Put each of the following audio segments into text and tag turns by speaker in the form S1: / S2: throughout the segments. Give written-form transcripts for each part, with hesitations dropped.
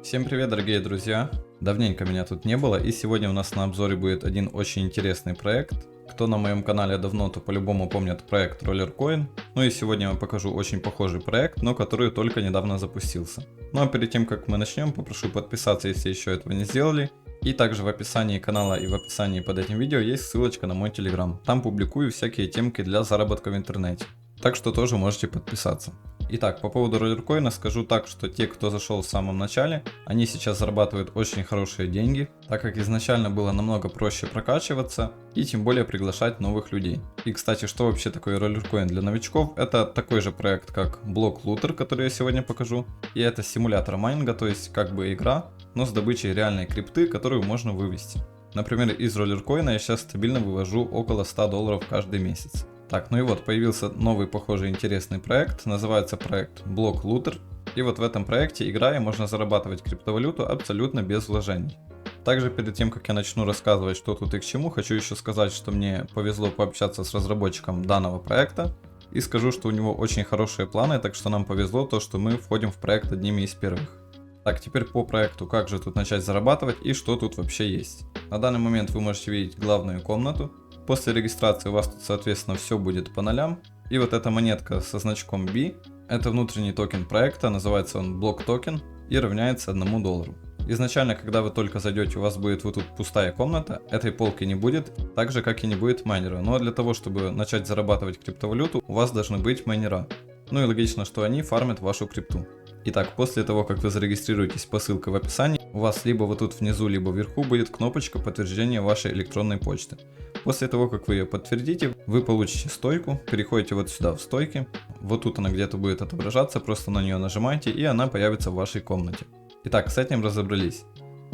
S1: Всем привет, дорогие друзья! Давненько меня тут не было, и сегодня у нас на обзоре будет один очень интересный проект. Кто на моем канале давно, то по-любому помнит проект Rollercoin. Ну и сегодня я вам покажу очень похожий проект, но который только недавно запустился. Ну а перед тем, как мы начнем, попрошу подписаться, если еще этого не сделали. И также в описании канала и в описании под этим видео есть ссылочка на мой телеграм. Там публикую всякие темки для заработка в интернете. Так что тоже можете подписаться. Итак, по поводу Rollercoin скажу так, что те, кто зашел в самом начале, они сейчас зарабатывают очень хорошие деньги, так как изначально было намного проще прокачиваться и тем более приглашать новых людей. И кстати, что вообще такое Rollercoin для новичков? Это такой же проект, как Block Looter, который я сегодня покажу. И это симулятор майнинга, то есть как бы игра, но с добычей реальной крипты, которую можно вывести. Например, из Rollercoin я сейчас стабильно вывожу около $100 каждый месяц. Так, ну и вот появился новый похожий интересный проект, называется проект Block Looter. И вот в этом проекте, играя, можно зарабатывать криптовалюту абсолютно без вложений. Также перед тем, как я начну рассказывать, что тут и к чему, хочу еще сказать, что мне повезло пообщаться с разработчиком данного проекта. И скажу, что у него очень хорошие планы, так что нам повезло то, что мы входим в проект одними из первых. Так, теперь по проекту, как же тут начать зарабатывать и что тут вообще есть. На данный момент вы можете видеть главную комнату. После регистрации у вас тут, соответственно, все будет по нолям. И вот эта монетка со значком B, это внутренний токен проекта, называется он Block Token и равняется $1. Изначально, когда вы только зайдете, у вас будет вот тут пустая комната, этой полки не будет, так же как и не будет майнера. Но для того, чтобы начать зарабатывать криптовалюту, у вас должны быть майнера. Ну и логично, что они фармят вашу крипту. Итак, после того, как вы зарегистрируетесь по ссылке в описании, у вас либо вот тут внизу, либо вверху будет кнопочка подтверждения вашей электронной почты. После того, как вы ее подтвердите, вы получите стойку, переходите вот сюда в стойки, вот тут она где-то будет отображаться, просто на нее нажимаете и она появится в вашей комнате. Итак, с этим разобрались.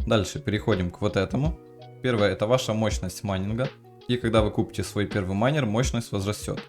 S1: Дальше переходим к вот этому. Первое, это ваша мощность майнинга, и когда вы купите свой первый майнер, мощность возрастет.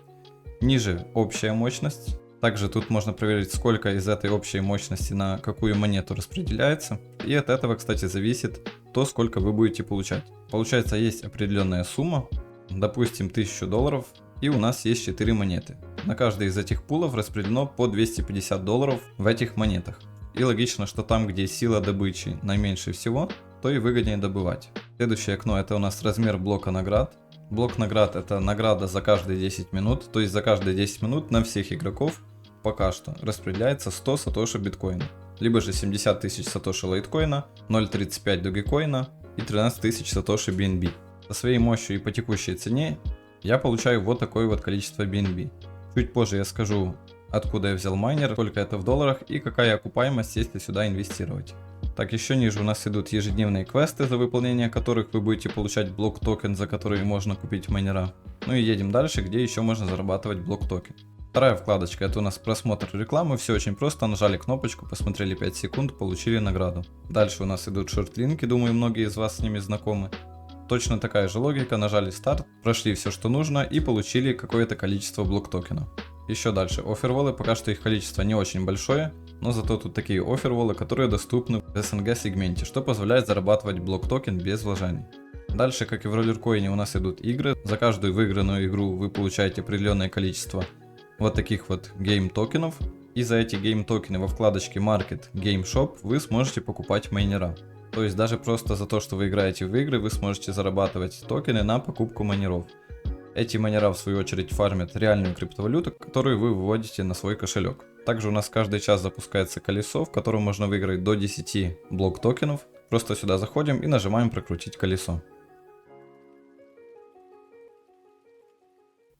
S1: Ниже общая мощность. Также тут можно проверить, сколько из этой общей мощности на какую монету распределяется. И от этого, кстати, зависит то, сколько вы будете получать. Получается, есть определенная сумма, допустим, $1000, и у нас есть 4 монеты. На каждый из этих пулов распределено по $250 в этих монетах. И логично, что там, где сила добычи наименьше всего, то и выгоднее добывать. Следующее окно, это у нас размер блока наград. Блок наград — это награда за каждые 10 минут, то есть за каждые 10 минут на всех игроков пока что распределяется 100 сатоши биткоина, либо же 70 тысяч сатоши лайткоина, 0.35 догикоина и 13 тысяч сатоши BNB. Со своей мощью и по текущей цене я получаю вот такое вот количество BNB. Чуть позже я скажу, откуда я взял майнер, сколько это в долларах и какая окупаемость, если сюда инвестировать. Так, еще ниже у нас идут ежедневные квесты, за выполнение которых вы будете получать блок токен, за который можно купить майнера. Ну и едем дальше, где еще можно зарабатывать блок токен. Вторая вкладочка, это у нас просмотр рекламы, все очень просто, нажали кнопочку, посмотрели 5 секунд, получили награду. Дальше у нас идут шортлинки, думаю, многие из вас с ними знакомы. Точно такая же логика, нажали старт, прошли все, что нужно и получили какое-то количество блок токена. Еще дальше, оферволы, пока что их количество не очень большое, но зато тут такие оферволы, которые доступны в СНГ сегменте, что позволяет зарабатывать блок токен без вложений. Дальше, как и в Rollercoin, у нас идут игры, за каждую выигранную игру вы получаете определенное количество вот таких вот гейм токенов, и за эти гейм токены во вкладочке Market Game Shop вы сможете покупать майнера. То есть даже просто за то, что вы играете в игры, вы сможете зарабатывать токены на покупку майнеров. Эти майнера в свою очередь фармят реальную криптовалюту, которую вы выводите на свой кошелек. Также у нас каждый час запускается колесо, в котором можно выиграть до 10 блок токенов. Просто сюда заходим и нажимаем прокрутить колесо.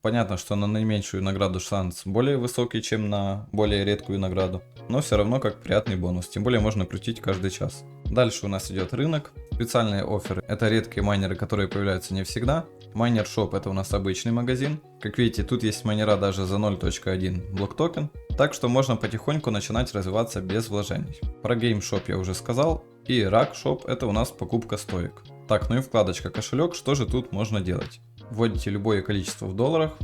S1: Понятно, что на наименьшую награду шанс более высокий, чем на более редкую награду, но все равно как приятный бонус, тем более можно крутить каждый час. Дальше у нас идет рынок, специальные офферы, это редкие майнеры, которые появляются не всегда. Майнер Shop — это у нас обычный магазин, как видите, тут есть майнера даже за 0.1 блок токен, так что можно потихоньку начинать развиваться без вложений. Про Game Shop я уже сказал, и Rack Shop — это у нас покупка стоек. Так, ну и вкладочка кошелек, что же тут можно делать? Вводите любое количество в долларах.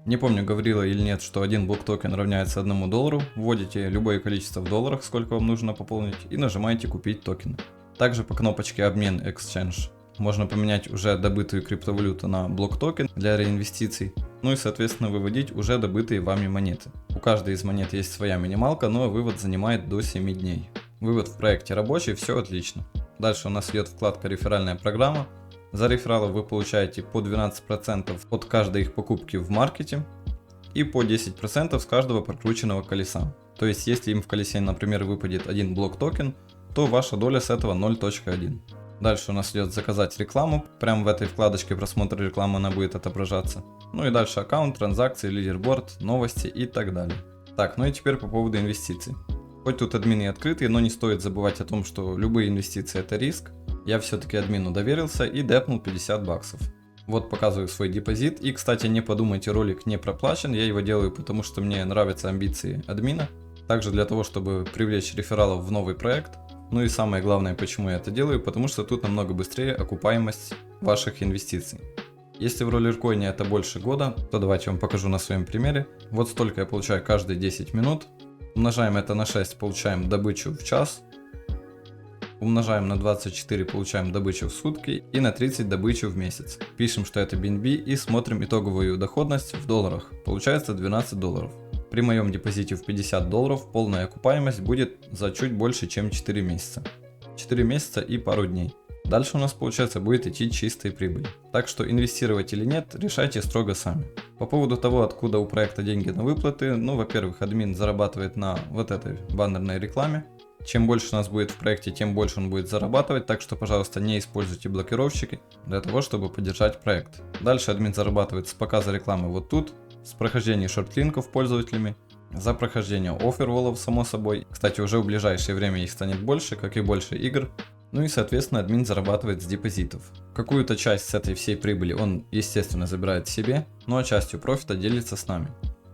S1: Не помню, говорила или нет, что один блок токен равняется $1. Вводите любое количество в долларах, сколько вам нужно пополнить, и нажимаете купить токены. Также по кнопочке обмен Exchange можно поменять уже добытую криптовалюту на блок токен для реинвестиций. Ну и соответственно выводить уже добытые вами монеты. У каждой из монет есть своя минималка, но вывод занимает до 7 дней. вывод в проекте рабочий, все отлично. Дальше у нас идет вкладка «Реферальная программа». За рефералов вы получаете по 12% от каждой их покупки в маркете и по 10% с каждого прокрученного колеса. То есть, если им в колесе, например, выпадет один блок токен, то ваша доля с этого 0.1. Дальше у нас идет заказать рекламу. Прямо в этой вкладочке просмотра рекламы она будет отображаться. Ну и дальше аккаунт, транзакции, лидерборд, новости и так далее. Так, ну и теперь по поводу инвестиций. Хоть тут админы и открытые, но не стоит забывать о том, что любые инвестиции это риск. Я все-таки админу доверился и депнул 50 баксов. Вот показываю свой депозит. И, кстати, не подумайте, ролик не проплачен. Я его делаю, потому что мне нравятся амбиции админа. Также для того, чтобы привлечь рефералов в новый проект. Ну и самое главное, почему я это делаю, потому что тут намного быстрее окупаемость ваших инвестиций. Если в роллеркоине это больше года, то давайте я вам покажу на своем примере. Вот столько я получаю каждые 10 минут. Умножаем это на 6, получаем добычу в час. Умножаем на 24, получаем добычу в сутки. И на 30 добычу в месяц. Пишем, что это BNB и смотрим итоговую доходность в долларах. Получается $12. При моем депозите в $50 полная окупаемость будет за чуть больше, чем 4 месяца. 4 месяца и пару дней. Дальше у нас, получается, будет идти чистая прибыль. Так что инвестировать или нет, решайте строго сами. По поводу того, откуда у проекта деньги на выплаты, ну, во-первых, админ зарабатывает на вот этой баннерной рекламе. Чем больше у нас будет в проекте, тем больше он будет зарабатывать, так что, пожалуйста, не используйте блокировщики для того, чтобы поддержать проект. Дальше админ зарабатывает с показа рекламы вот тут, с прохождения шортлинков пользователями, за прохождение офферволов, само собой. Кстати, уже в ближайшее время их станет больше, как и больше игр. Ну и, соответственно, админ зарабатывает с депозитов. Какую-то часть с этой всей прибыли он, естественно, забирает себе, ну а частью профита делится с нами.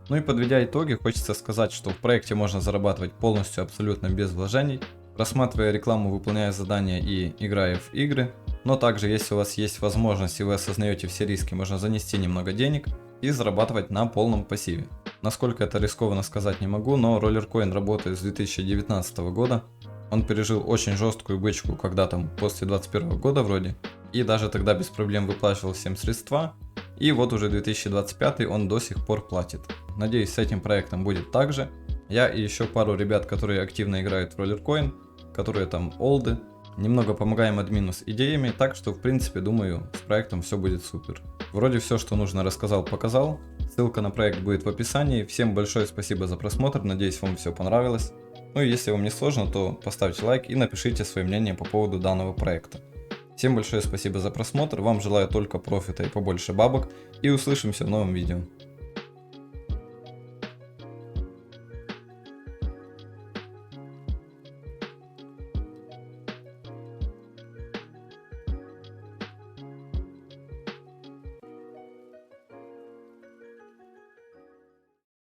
S1: Ну и подведя итоги, хочется сказать, что в проекте можно зарабатывать полностью абсолютно без вложений, рассматривая рекламу, выполняя задания и играя в игры. Но также, если у вас есть возможность и вы осознаете все риски, можно занести немного денег и зарабатывать на полном пассиве. Насколько это рискованно сказать не могу, но Rollercoin работает с 2019 года. Он пережил очень жесткую бычку, когда там после 2021 года вроде, и даже тогда без проблем выплачивал всем средства, и вот уже 2025 он до сих пор платит. Надеюсь, с этим проектом будет так же. Я и еще пару ребят, которые активно играют в Rollercoin, которые там олды, немного помогаем админу с идеями, так что в принципе думаю, с проектом все будет супер. Вроде все, что нужно, рассказал, показал. Ссылка на проект будет в описании. Всем большое спасибо за просмотр, надеюсь, вам все понравилось. Ну и если вам не сложно, то поставьте лайк и напишите свое мнение по поводу данного проекта. Всем большое спасибо за просмотр, вам желаю только профита и побольше бабок, и услышимся в новом видео.